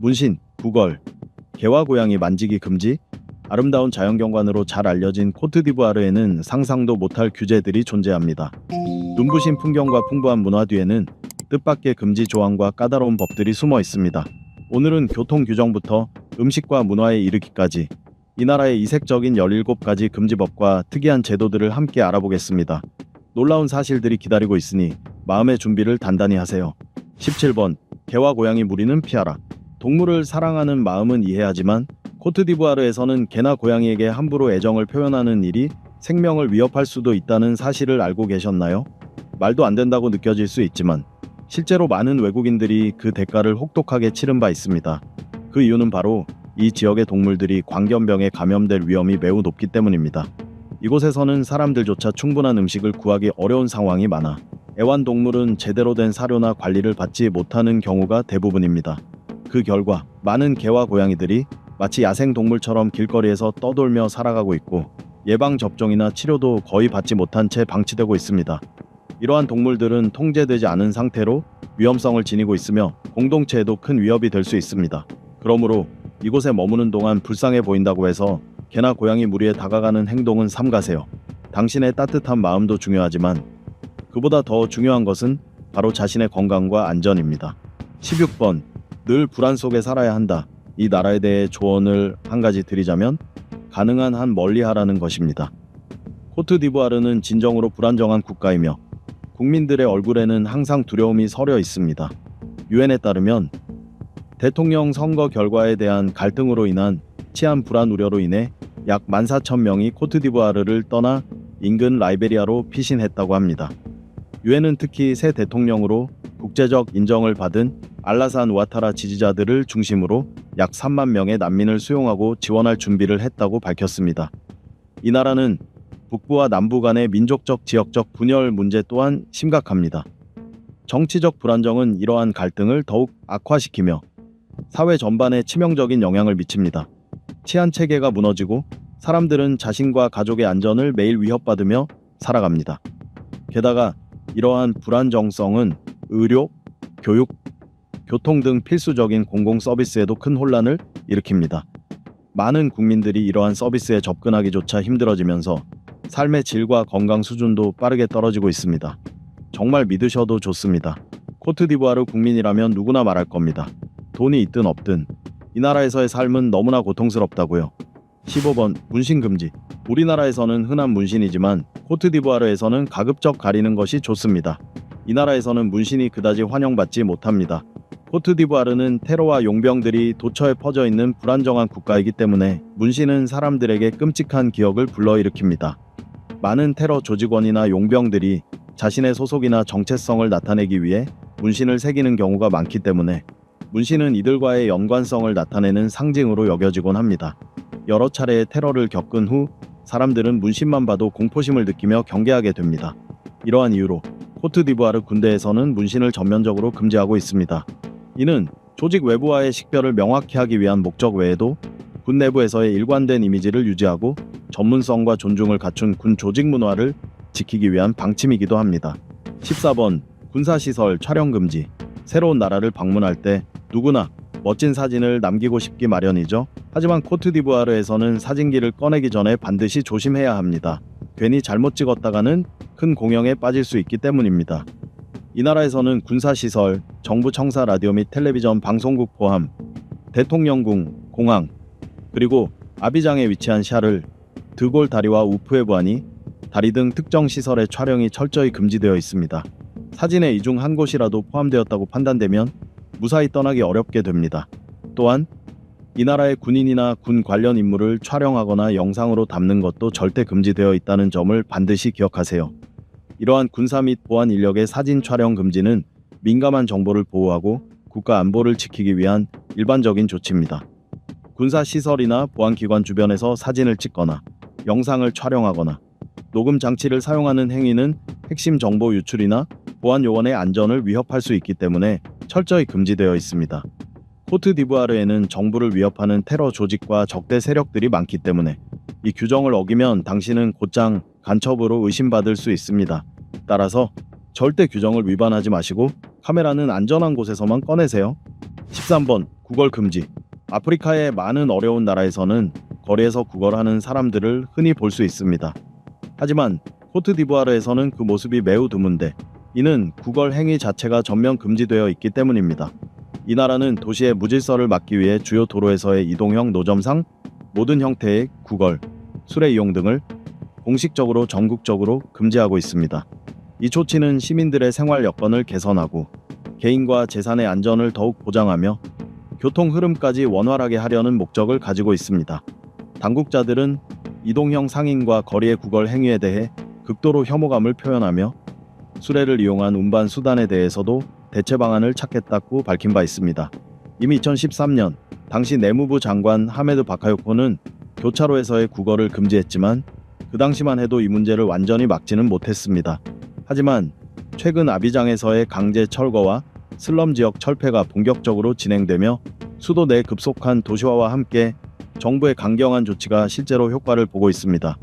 문신, 구걸, 개와 고양이 만지기 금지. 아름다운 자연경관으로 잘 알려진 코트디부아르에는 상상도 못할 규제들이 존재합니다. 눈부신 풍경과 풍부한 문화 뒤에는 뜻밖의 금지 조항과 까다로운 법들이 숨어 있습니다. 오늘은 교통 규정부터 음식과 문화에 이르기까지 이 나라의 이색적인 17가지 금지법과 특이한 제도들을 함께 알아보겠습니다. 놀라운 사실들이 기다리고 있으니 마음의 준비를 단단히 하세요. 17번. 개와 고양이 무리는 피하라. 동물을 사랑하는 마음은 이해하지만 코트디부아르에서는 개나 고양이에게 함부로 애정을 표현하는 일이 생명을 위협할 수도 있다는 사실을 알고 계셨나요? 말도 안 된다고 느껴질 수 있지만 실제로 많은 외국인들이 그 대가를 혹독하게 치른 바 있습니다. 그 이유는 바로 이 지역의 동물들이 광견병에 감염될 위험이 매우 높기 때문입니다. 이곳에서는 사람들조차 충분한 음식을 구하기 어려운 상황이 많아 애완동물은 제대로 된 사료나 관리를 받지 못하는 경우가 대부분입니다. 그 결과 많은 개와 고양이들이 마치 야생동물처럼 길거리에서 떠돌며 살아가고 있고 예방접종이나 치료도 거의 받지 못한 채 방치되고 있습니다. 이러한 동물들은 통제되지 않은 상태로 위험성을 지니고 있으며 공동체에도 큰 위협이 될 수 있습니다. 그러므로 이곳에 머무는 동안 불쌍해 보인다고 해서 개나 고양이 무리에 다가가는 행동은 삼가세요. 당신의 따뜻한 마음도 중요하지만 그보다 더 중요한 것은 바로 자신의 건강과 안전입니다. 16번. 늘 불안 속에 살아야 한다. 이 나라에 대해 조언을 한 가지 드리자면 가능한 한 멀리하라는 것입니다. 코트디부아르는 진정으로 불안정한 국가이며 국민들의 얼굴에는 항상 두려움이 서려 있습니다. 유엔에 따르면 대통령 선거 결과에 대한 갈등으로 인한 치안 불안 우려로 인해 약 14,000명이 코트디부아르를 떠나 인근 라이베리아로 피신했다고 합니다. 유엔은 특히 새 대통령으로 국제적 인정을 받은 알라산 우아타라 지지자들을 중심으로 약 3만 명의 난민을 수용하고 지원할 준비를 했다고 밝혔습니다. 이 나라는 북부와 남부 간의 민족적 지역적 분열 문제 또한 심각합니다. 정치적 불안정은 이러한 갈등을 더욱 악화시키며 사회 전반에 치명적인 영향을 미칩니다. 치안 체계가 무너지고 사람들은 자신과 가족의 안전을 매일 위협받으며 살아갑니다. 게다가 이러한 불안정성은 의료, 교육, 교통 등 필수적인 공공 서비스에도 큰 혼란을 일으킵니다. 많은 국민들이 이러한 서비스에 접근하기조차 힘들어지면서 삶의 질과 건강 수준도 빠르게 떨어지고 있습니다. 정말 믿으셔도 좋습니다. 코트디부아르 국민이라면 누구나 말할 겁니다. 돈이 있든 없든 이 나라에서의 삶은 너무나 고통스럽다고요. 15번. 문신 금지. 우리나라에서는 흔한 문신이지만 코트디부아르에서는 가급적 가리는 것이 좋습니다. 이 나라에서는 문신이 그다지 환영받지 못합니다. 코트디부아르는 테러와 용병들이 도처에 퍼져 있는 불안정한 국가이기 때문에 문신은 사람들에게 끔찍한 기억을 불러일으킵니다. 많은 테러 조직원이나 용병들이 자신의 소속이나 정체성을 나타내기 위해 문신을 새기는 경우가 많기 때문에 문신은 이들과의 연관성을 나타내는 상징으로 여겨지곤 합니다. 여러 차례의 테러를 겪은 후 사람들은 문신만 봐도 공포심을 느끼며 경계하게 됩니다. 이러한 이유로 코트디부아르 군대에서는 문신을 전면적으로 금지하고 있습니다. 이는 조직 외부와의 식별을 명확히 하기 위한 목적 외에도 군 내부에서의 일관된 이미지를 유지하고 전문성과 존중을 갖춘 군 조직 문화를 지키기 위한 방침이기도 합니다. 14번. 군사시설 촬영 금지. 새로운 나라를 방문할 때 누구나 멋진 사진을 남기고 싶기 마련이죠. 하지만 코트디부아르에서는 사진기를 꺼내기 전에 반드시 조심해야 합니다. 괜히 잘못 찍었다가는 큰 공영에 빠질 수 있기 때문입니다. 이 나라에서는 군사시설, 정부 청사 라디오 및 텔레비전 방송국 포함 대통령궁, 공항, 그리고 아비장에 위치한 샤를, 드골 다리와 우프에부아니 다리 등 특정 시설의 촬영이 철저히 금지되어 있습니다. 사진에 이 중 한 곳이라도 포함되었다고 판단되면 무사히 떠나기 어렵게 됩니다. 또한 이 나라의 군인이나 군 관련 인물을 촬영하거나 영상으로 담는 것도 절대 금지되어 있다는 점을 반드시 기억하세요. 이러한 군사 및 보안 인력의 사진 촬영 금지는 민감한 정보를 보호하고 국가 안보를 지키기 위한 일반적인 조치입니다. 군사 시설이나 보안기관 주변에서 사진을 찍거나 영상을 촬영하거나 녹음 장치를 사용하는 행위는 핵심 정보 유출이나 보안 요원의 안전을 위협할 수 있기 때문에 철저히 금지되어 있습니다. 코트디부아르에는 정부를 위협하는 테러 조직과 적대 세력들이 많기 때문에 이 규정을 어기면 당신은 곧장 간첩으로 의심받을 수 있습니다. 따라서 절대 규정을 위반하지 마시고 카메라는 안전한 곳에서만 꺼내세요. 13번 구걸 금지. 아프리카의 많은 어려운 나라에서는 거리에서 구걸하는 사람들을 흔히 볼 수 있습니다. 하지만 코트디부아르에서는 그 모습이 매우 드문데 이는 구걸 행위 자체가 전면 금지되어 있기 때문입니다. 이 나라는 도시의 무질서를 막기 위해 주요 도로에서의 이동형 노점상 모든 형태의 구걸, 술의 이용 등을 공식적으로 전국적으로 금지하고 있습니다. 이 조치는 시민들의 생활 여건을 개선하고 개인과 재산의 안전을 더욱 보장하며 교통 흐름까지 원활하게 하려는 목적을 가지고 있습니다. 당국자들은 이동형 상인과 거리의 구걸 행위에 대해 극도로 혐오감을 표현하며 수레를 이용한 운반 수단에 대해서도 대체 방안을 찾겠다고 밝힌 바 있습니다. 이미 2013년 당시 내무부 장관 하메드 바카요코는 교차로에서의 구걸을 금지했지만 그 당시만 해도 이 문제를 완전히 막지는 못했습니다. 하지만 최근 아비장에서의 강제 철거와 슬럼 지역 철폐가 본격적으로 진행되며 수도 내 급속한 도시화와 함께 정부의 강경한 조치가 실제로 효과를 보고 있습니다.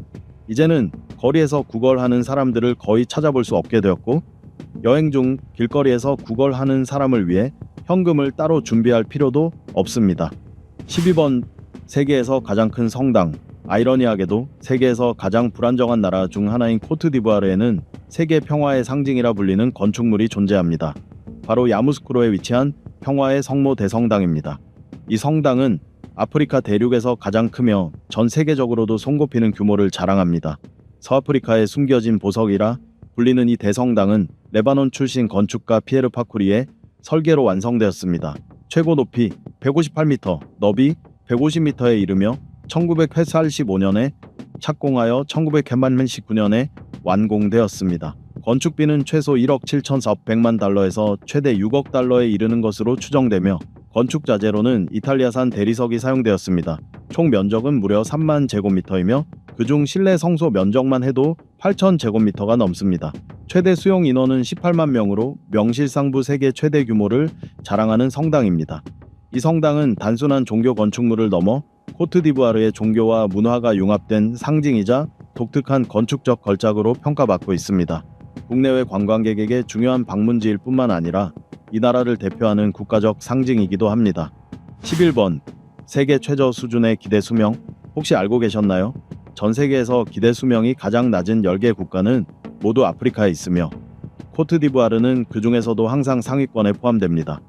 이제는 거리에서 구걸하는 사람들을 거의 찾아볼 수 없게 되었고 여행 중 길거리에서 구걸하는 사람을 위해 현금을 따로 준비할 필요도 없습니다. 12번 세계에서 가장 큰 성당. 아이러니하게도 세계에서 가장 불안정한 나라 중 하나인 코트디부아르에는 세계 평화의 상징이라 불리는 건축물이 존재합니다. 바로 야무스쿠로에 위치한 평화의 성모 대성당입니다. 이 성당은 아프리카 대륙에서 가장 크며 전 세계적으로도 손꼽히는 규모를 자랑합니다. 서아프리카의 숨겨진 보석이라 불리는 이 대성당은 레바논 출신 건축가 피에르 파쿠리의 설계로 완성되었습니다. 최고 높이 158m, 너비 150m에 이르며 1985년에 착공하여 1919년에 완공되었습니다. 건축비는 최소 1억 7,400만 달러에서 최대 6억 달러에 이르는 것으로 추정되며 건축 자재로는 이탈리아산 대리석이 사용되었습니다. 총 면적은 무려 3만 제곱미터이며 그중 실내 성소 면적만 해도 8천 제곱미터가 넘습니다. 최대 수용 인원은 18만 명으로 명실상부 세계 최대 규모를 자랑하는 성당입니다. 이 성당은 단순한 종교 건축물을 넘어 코트디부아르의 종교와 문화가 융합된 상징이자 독특한 건축적 걸작으로 평가받고 있습니다. 국내외 관광객에게 중요한 방문지일 뿐만 아니라 이 나라를 대표하는 국가적 상징이기도 합니다. 11번 세계 최저 수준의 기대 수명. 혹시 알고 계셨나요? 전 세계에서 기대 수명이 가장 낮은 10개 국가는 모두 아프리카에 있으며 코트디부아르는 그 중에서도 항상 상위권에 포함됩니다.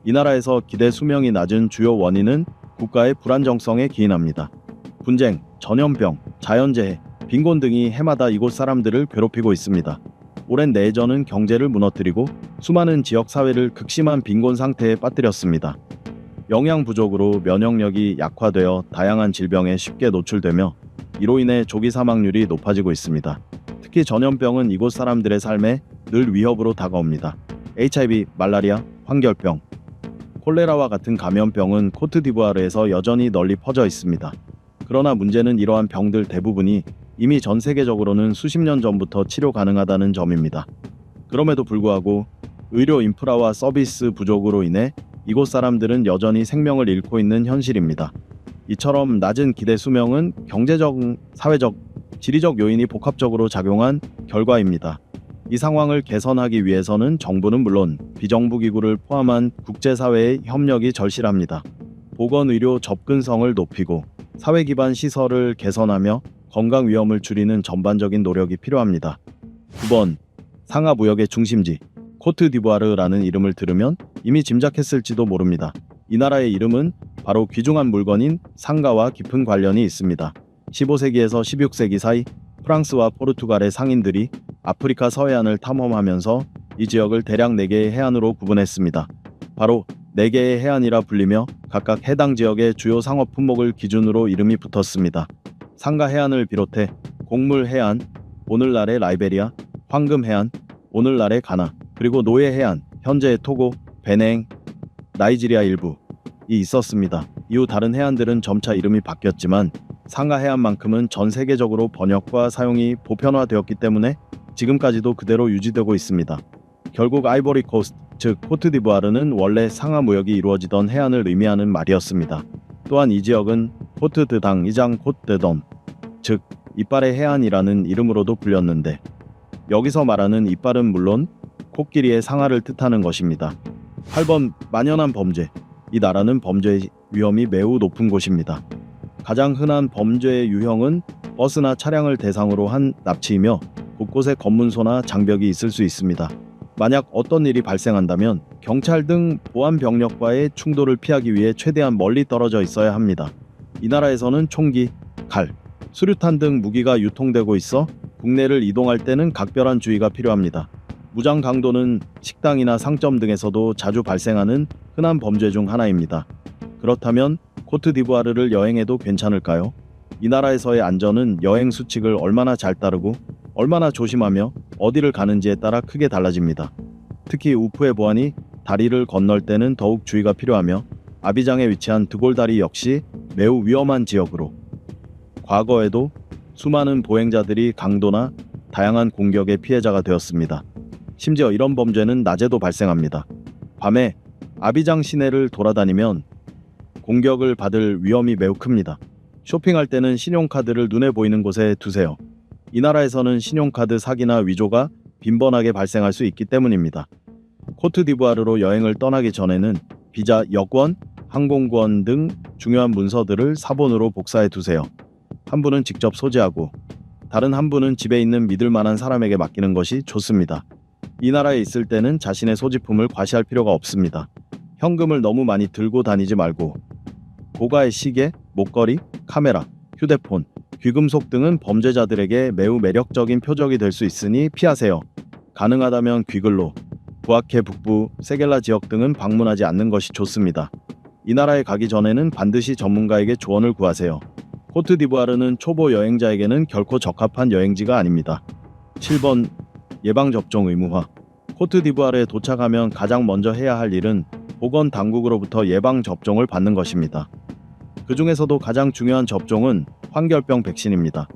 이 나라에서 기대 수명이 낮은 주요 원인은 국가의 불안정성에 기인합니다. 분쟁, 전염병, 자연재해, 빈곤 등이 해마다 이곳 사람들을 괴롭히고 있습니다. 오랜 내전은 경제를 무너뜨리고 수많은 지역 사회를 극심한 빈곤 상태에 빠뜨렸습니다. 영양 부족으로 면역력이 약화되어 다양한 질병에 쉽게 노출되며 이로 인해 조기 사망률이 높아지고 있습니다. 특히 전염병은 이곳 사람들의 삶에 늘 위협으로 다가옵니다. HIV, 말라리아, 황결병, 콜레라와 같은 감염병은 코트디부아르에서 여전히 널리 퍼져 있습니다. 그러나 문제는 이러한 병들 대부분이 이미 전 세계적으로는 수십 년 전부터 치료 가능하다는 점입니다. 그럼에도 불구하고 의료 인프라와 서비스 부족으로 인해 이곳 사람들은 여전히 생명을 잃고 있는 현실입니다. 이처럼 낮은 기대 수명은 경제적, 사회적, 지리적 요인이 복합적으로 작용한 결과입니다. 이 상황을 개선하기 위해서는 정부는 물론 비정부기구를 포함한 국제사회의 협력이 절실합니다. 보건의료 접근성을 높이고 사회 기반 시설을 개선하며 건강 위험을 줄이는 전반적인 노력이 필요합니다. 9번 상하 무역의 중심지. 코트디부아르라는 이름을 들으면 이미 짐작했을지도 모릅니다. 이 나라의 이름은 바로 귀중한 물건인 상가와 깊은 관련이 있습니다. 15세기에서 16세기 사이 프랑스와 포르투갈의 상인들이 아프리카 서해안을 탐험하면서 이 지역을 대략 4개의 해안으로 구분했습니다. 바로 4개의 해안이라 불리며 각각 해당 지역의 주요 상업 품목을 기준으로 이름이 붙었습니다. 상가 해안을 비롯해 곡물 해안, 오늘날의 라이베리아, 황금 해안, 오늘날의 가나, 그리고 노예 해안, 현재의 토고, 베냉, 나이지리아 일부이 있었습니다. 이후 다른 해안들은 점차 이름이 바뀌었지만 상하 해안만큼은 전 세계적으로 번역과 사용이 보편화되었기 때문에 지금까지도 그대로 유지되고 있습니다. 결국 아이보리 코스트, 즉 코트디부아르는 원래 상하 무역이 이루어지던 해안을 의미하는 말이었습니다. 또한 이 지역은 코트 드당 이장 코트드덤, 즉 이빨의 해안이라는 이름으로도 불렸는데 여기서 말하는 이빨은 물론 코끼리의 상하를 뜻하는 것입니다. 8번 만연한 범죄. 이 나라는 범죄 위험이 매우 높은 곳입니다. 가장 흔한 범죄의 유형은 버스나 차량을 대상으로 한 납치이며 곳곳에 검문소나 장벽이 있을 수 있습니다. 만약 어떤 일이 발생한다면 경찰 등 보안 병력과의 충돌을 피하기 위해 최대한 멀리 떨어져 있어야 합니다. 이 나라에서는 총기, 칼, 수류탄 등 무기가 유통되고 있어 국내를 이동할 때는 각별한 주의가 필요합니다. 무장 강도는 식당이나 상점 등에서도 자주 발생하는 흔한 범죄 중 하나입니다. 그렇다면 코트디부아르를 여행해도 괜찮을까요? 이 나라에서의 안전은 여행 수칙을 얼마나 잘 따르고 얼마나 조심하며 어디를 가는지에 따라 크게 달라집니다. 특히 우프의 보안이 다리를 건널 때는 더욱 주의가 필요하며 아비장에 위치한 드골다리 역시 매우 위험한 지역으로 과거에도 수많은 보행자들이 강도나 다양한 공격의 피해자가 되었습니다. 심지어 이런 범죄는 낮에도 발생합니다. 밤에 아비장 시내를 돌아다니면 공격을 받을 위험이 매우 큽니다. 쇼핑할 때는 신용카드를 눈에 보이는 곳에 두세요. 이 나라에서는 신용카드 사기나 위조가 빈번하게 발생할 수 있기 때문입니다. 코트디부아르로 여행을 떠나기 전에는 비자, 여권, 항공권 등 중요한 문서들을 사본으로 복사해 두세요. 한 분은 직접 소지하고 다른 한 분은 집에 있는 믿을 만한 사람에게 맡기는 것이 좋습니다. 이 나라에 있을 때는 자신의 소지품을 과시할 필요가 없습니다. 현금을 너무 많이 들고 다니지 말고 고가의 시계, 목걸이, 카메라, 휴대폰, 귀금속 등은 범죄자들에게 매우 매력적인 표적이 될 수 있으니 피하세요. 가능하다면 귀글로, 부아케 북부, 세겔라 지역 등은 방문하지 않는 것이 좋습니다. 이 나라에 가기 전에는 반드시 전문가에게 조언을 구하세요. 코트디부아르는 초보 여행자에게는 결코 적합한 여행지가 아닙니다. 7번 예방접종 의무화. 코트디부아르에 도착하면 가장 먼저 해야 할 일은 보건 당국으로부터 예방접종을 받는 것입니다. 그 중에서도 가장 중요한 접종은 황결병 백신입니다.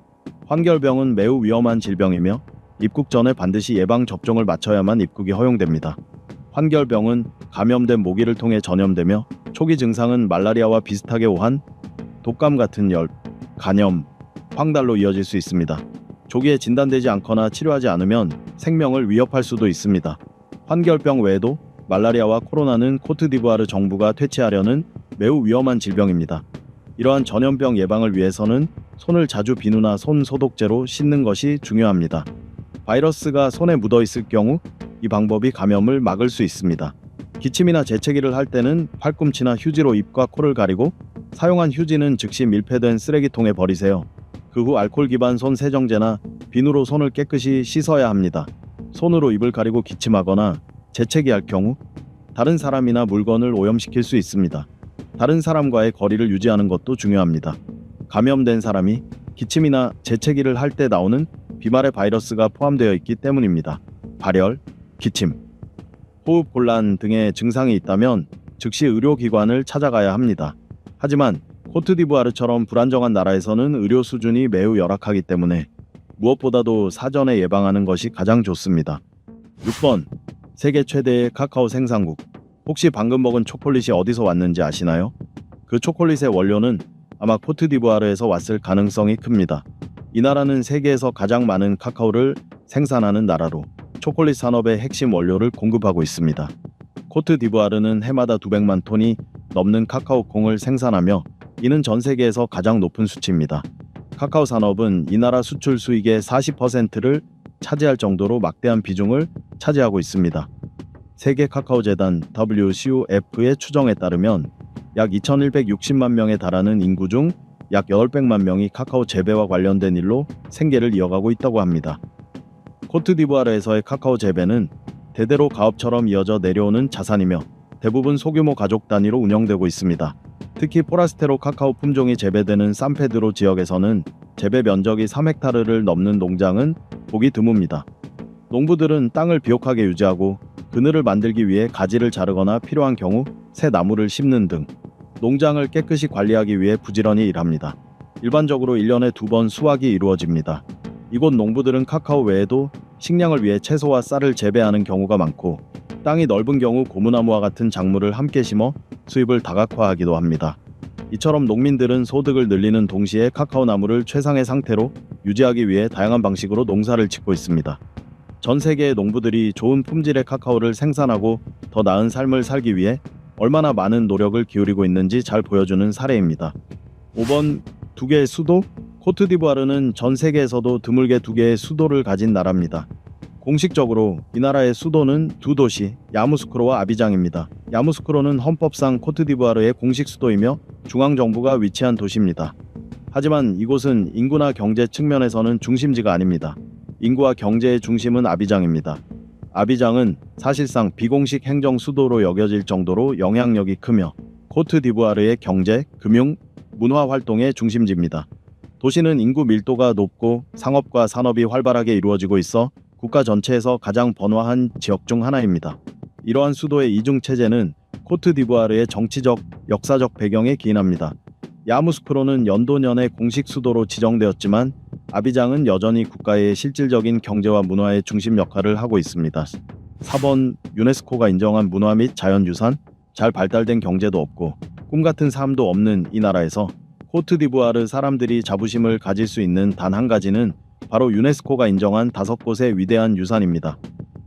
황결병은 매우 위험한 질병이며 입국 전에 반드시 예방접종을 마쳐야만 입국이 허용됩니다. 황결병은 감염된 모기를 통해 전염되며 초기 증상은 말라리아와 비슷하게 오한, 독감 같은 열, 간염, 황달로 이어질 수 있습니다. 조기에 진단되지 않거나 치료하지 않으면 생명을 위협할 수도 있습니다. 황결병 외에도 말라리아와 코로나는 코트디부아르 정부가 퇴치하려는 매우 위험한 질병입니다. 이러한 전염병 예방을 위해서는 손을 자주 비누나 손 소독제로 씻는 것이 중요합니다. 바이러스가 손에 묻어 있을 경우 이 방법이 감염을 막을 수 있습니다. 기침이나 재채기를 할 때는 팔꿈치나 휴지로 입과 코를 가리고 사용한 휴지는 즉시 밀폐된 쓰레기통에 버리세요. 그 후 알코올 기반 손 세정제나 비누로 손을 깨끗이 씻어야 합니다. 손으로 입을 가리고 기침하거나 재채기할 경우 다른 사람이나 물건을 오염시킬 수 있습니다. 다른 사람과의 거리를 유지하는 것도 중요합니다. 감염된 사람이 기침이나 재채기를 할 때 나오는 비말에 바이러스가 포함되어 있기 때문입니다. 발열, 기침, 호흡 곤란 등의 증상이 있다면 즉시 의료기관을 찾아가야 합니다. 하지만 코트디부아르처럼 불안정한 나라에서는 의료 수준이 매우 열악하기 때문에 무엇보다도 사전에 예방하는 것이 가장 좋습니다. 6번 세계 최대의 카카오 생산국. 혹시 방금 먹은 초콜릿이 어디서 왔는지 아시나요? 그 초콜릿의 원료는 아마 코트디부아르에서 왔을 가능성이 큽니다. 이 나라는 세계에서 가장 많은 카카오를 생산하는 나라로 초콜릿 산업의 핵심 원료를 공급하고 있습니다. 코트디부아르는 해마다 200만 톤이 넘는 카카오 콩을 생산하며 이는 전 세계에서 가장 높은 수치입니다. 카카오 산업은 이 나라 수출 수익의 40%를 차지할 정도로 막대한 비중을 차지하고 있습니다. 세계 카카오 재단 WCOF의 추정에 따르면 약 2,160만 명에 달하는 인구 중 약 800만 명이 카카오 재배와 관련된 일로 생계를 이어가고 있다고 합니다. 코트디부아르에서의 카카오 재배는 대대로 가업처럼 이어져 내려오는 자산이며 대부분 소규모 가족 단위로 운영되고 있습니다. 특히 포라스테로 카카오 품종이 재배되는 산페드로 지역에서는 재배 면적이 3헥타르를 넘는 농장은 보기 드뭅니다. 농부들은 땅을 비옥하게 유지하고 그늘을 만들기 위해 가지를 자르거나 필요한 경우 새 나무를 심는 등 농장을 깨끗이 관리하기 위해 부지런히 일합니다. 일반적으로 1년에 2번 수확이 이루어집니다. 이곳 농부들은 카카오 외에도 식량을 위해 채소와 쌀을 재배하는 경우가 많고 땅이 넓은 경우 고무나무와 같은 작물을 함께 심어 수입을 다각화하기도 합니다. 이처럼 농민들은 소득을 늘리는 동시에 카카오 나무를 최상의 상태로 유지하기 위해 다양한 방식으로 농사를 짓고 있습니다. 전 세계의 농부들이 좋은 품질의 카카오를 생산하고 더 나은 삶을 살기 위해 얼마나 많은 노력을 기울이고 있는지 잘 보여주는 사례입니다. 5번, 두 개의 수도? 코트디부아르는 전 세계에서도 드물게 두 개의 수도를 가진 나라입니다. 공식적으로 이 나라의 수도는 두 도시, 야무스쿠로와 아비장입니다. 야무스쿠로는 헌법상 코트디부아르의 공식 수도이며 중앙정부가 위치한 도시입니다. 하지만 이곳은 인구나 경제 측면에서는 중심지가 아닙니다. 인구와 경제의 중심은 아비장입니다. 아비장은 사실상 비공식 행정 수도로 여겨질 정도로 영향력이 크며 코트디부아르의 경제, 금융, 문화 활동의 중심지입니다. 도시는 인구 밀도가 높고 상업과 산업이 활발하게 이루어지고 있어 국가 전체에서 가장 번화한 지역 중 하나입니다. 이러한 수도의 이중 체제는 코트디부아르의 정치적, 역사적 배경에 기인합니다. 야무스쿠로는 연도년의 공식 수도로 지정되었지만 아비장은 여전히 국가의 실질적인 경제와 문화의 중심 역할을 하고 있습니다. 4번, 유네스코가 인정한 문화 및 자연유산? 잘 발달된 경제도 없고 꿈같은 삶도 없는 이 나라에서 코트디부아르 사람들이 자부심을 가질 수 있는 단 한 가지는 바로 유네스코가 인정한 5곳의 위대한 유산입니다.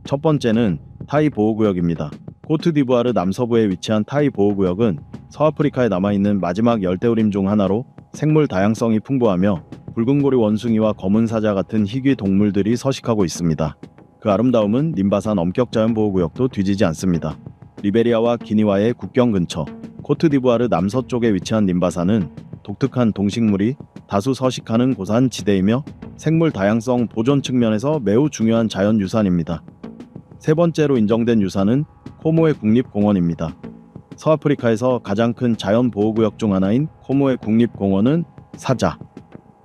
첫 번째는 타이 보호구역입니다. 코트디부아르 남서부에 위치한 타이 보호구역은 서아프리카에 남아있는 마지막 열대우림 중 하나로 생물 다양성이 풍부하며 붉은고리 원숭이와 검은 사자 같은 희귀 동물들이 서식하고 있습니다. 그 아름다움은 님바산 엄격자연보호구역도 뒤지지 않습니다. 리베리아와 기니와의 국경 근처 코트디부아르 남서쪽에 위치한 님바산은 독특한 동식물이 다수 서식하는 고산 지대이며 생물 다양성 보존 측면에서 매우 중요한 자연유산입니다. 세 번째로 인정된 유산은 코모에 국립공원입니다. 서아프리카에서 가장 큰 자연보호구역 중 하나인 코모에 국립공원은 사자,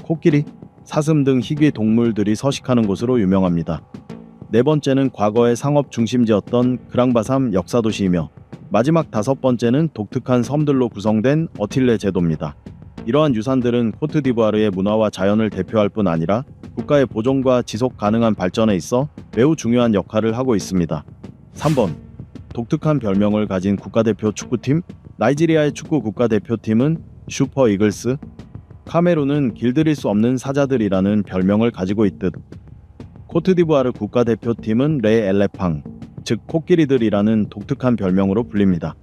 코끼리, 사슴 등 희귀 동물들이 서식하는 곳으로 유명합니다. 네 번째는 과거의 상업 중심지였던 그랑바삼 역사도시이며 마지막 다섯 번째는 독특한 섬들로 구성된 어틸레 제도입니다. 이러한 유산들은 코트디부아르의 문화와 자연을 대표할 뿐 아니라 국가의 보존과 지속 가능한 발전에 있어 매우 중요한 역할을 하고 있습니다. 3번, 독특한 별명을 가진 국가대표 축구팀? 나이지리아의 축구 국가대표팀은 슈퍼 이글스, 카메룬은 길들일 수 없는 사자들이라는 별명을 가지고 있듯 코트디부아르 국가대표팀은 레 엘레팡, 즉 코끼리들이라는 독특한 별명으로 불립니다.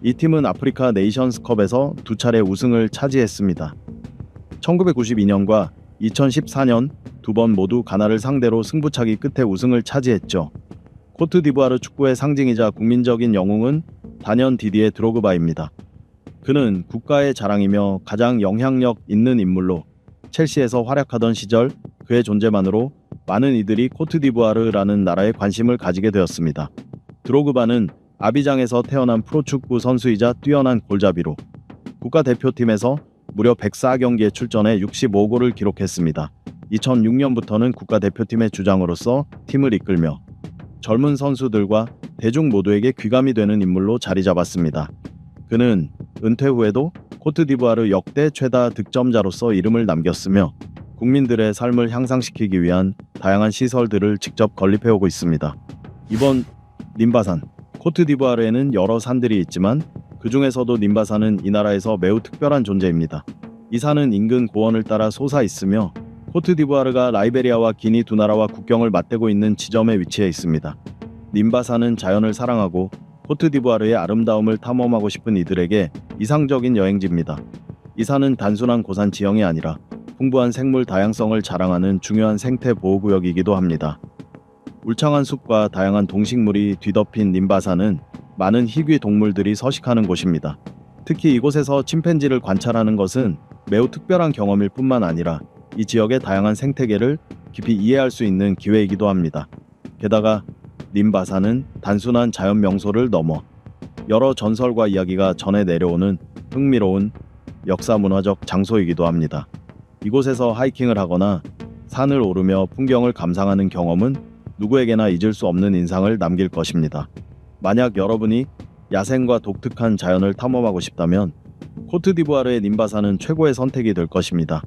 이 팀은 아프리카 네이션스컵에서 두 차례 우승을 차지했습니다. 1992년과 2014년 두 번 모두 가나를 상대로 승부차기 끝에 우승을 차지했죠. 코트디부아르 축구의 상징이자 국민적인 영웅은 단연 디디에 드로그바입니다. 그는 국가의 자랑이며 가장 영향력 있는 인물로 첼시에서 활약하던 시절 그의 존재만으로 많은 이들이 코트디부아르라는 나라에 관심을 가지게 되었습니다. 드로그바는 아비장에서 태어난 프로축구 선수이자 뛰어난 골잡이로 국가대표팀에서 무려 104경기에 출전해 65골을 기록했습니다. 2006년부터는 국가대표팀의 주장으로서 팀을 이끌며 젊은 선수들과 대중 모두에게 귀감이 되는 인물로 자리 잡았습니다. 그는 은퇴 후에도 코트디부아르 역대 최다 득점자로서 이름을 남겼으며 국민들의 삶을 향상시키기 위한 다양한 시설들을 직접 건립해오고 있습니다. 이번 님바산, 코트디부아르에는 여러 산들이 있지만 그 중에서도 님바산은 이 나라에서 매우 특별한 존재입니다. 이 산은 인근 고원을 따라 솟아 있으며 코트디부아르가 라이베리아와 기니 두 나라와 국경을 맞대고 있는 지점에 위치해 있습니다. 님바산은 자연을 사랑하고 코트디부아르의 아름다움을 탐험하고 싶은 이들에게 이상적인 여행지입니다. 이 산은 단순한 고산 지형이 아니라 풍부한 생물 다양성을 자랑하는 중요한 생태 보호구역이기도 합니다. 울창한 숲과 다양한 동식물이 뒤덮인 님바산은 많은 희귀 동물들이 서식하는 곳입니다. 특히 이곳에서 침팬지를 관찰하는 것은 매우 특별한 경험일 뿐만 아니라 이 지역의 다양한 생태계를 깊이 이해할 수 있는 기회이기도 합니다. 게다가 님바산은 단순한 자연 명소를 넘어 여러 전설과 이야기가 전해 내려오는 흥미로운 역사 문화적 장소이기도 합니다. 이곳에서 하이킹을 하거나 산을 오르며 풍경을 감상하는 경험은 누구에게나 잊을 수 없는 인상을 남길 것입니다. 만약 여러분이 야생과 독특한 자연을 탐험하고 싶다면 코트디부아르의 님바산은 최고의 선택이 될 것입니다.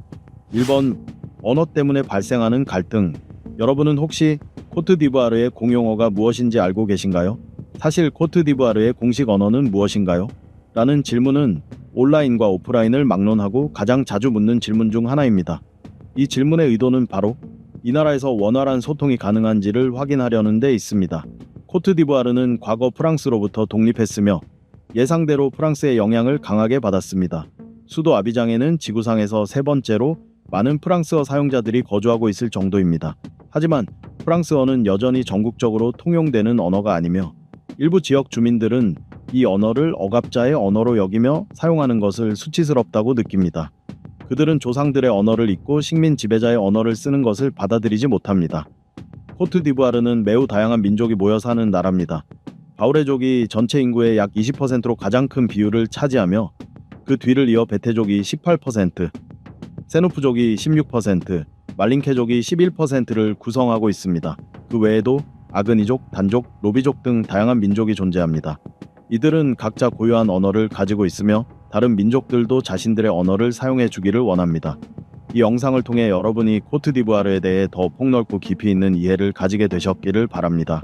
1번, 언어 때문에 발생하는 갈등. 여러분은 혹시 코트디부아르의 공용어가 무엇인지 알고 계신가요? 사실 코트디부아르의 공식 언어는 무엇인가요? 라는 질문은 온라인과 오프라인을 막론하고 가장 자주 묻는 질문 중 하나입니다. 이 질문의 의도는 바로 이 나라에서 원활한 소통이 가능한지를 확인하려는 데 있습니다. 코트디부아르는 과거 프랑스로부터 독립했으며 예상대로 프랑스의 영향을 강하게 받았습니다. 수도 아비장에는 지구상에서 세 번째로 많은 프랑스어 사용자들이 거주하고 있을 정도입니다. 하지만 프랑스어는 여전히 전국적으로 통용되는 언어가 아니며 일부 지역 주민들은 이 언어를 억압자의 언어로 여기며 사용하는 것을 수치스럽다고 느낍니다. 그들은 조상들의 언어를 잊고 식민 지배자의 언어를 쓰는 것을 받아들이지 못합니다. 코트디부아르는 매우 다양한 민족이 모여 사는 나라입니다. 바우레족이 전체 인구의 약 20%로 가장 큰 비율을 차지하며 그 뒤를 이어 베테족이 18%, 세누프족이 16%, 말린케족이 11%를 구성하고 있습니다. 그 외에도 아그니족, 단족, 로비족 등 다양한 민족이 존재합니다. 이들은 각자 고유한 언어를 가지고 있으며 다른 민족들도 자신들의 언어를 사용해 주기를 원합니다. 이 영상을 통해 여러분이 코트디부아르에 대해 더 폭넓고 깊이 있는 이해를 가지게 되셨기를 바랍니다.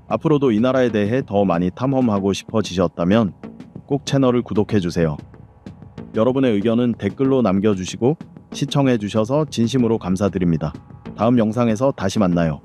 앞으로도 이 나라에 대해 더 많이 탐험하고 싶어지셨다면 꼭 채널을 구독해 주세요. 여러분의 의견은 댓글로 남겨주시고 시청해 주셔서 진심으로 감사드립니다. 다음 영상에서 다시 만나요.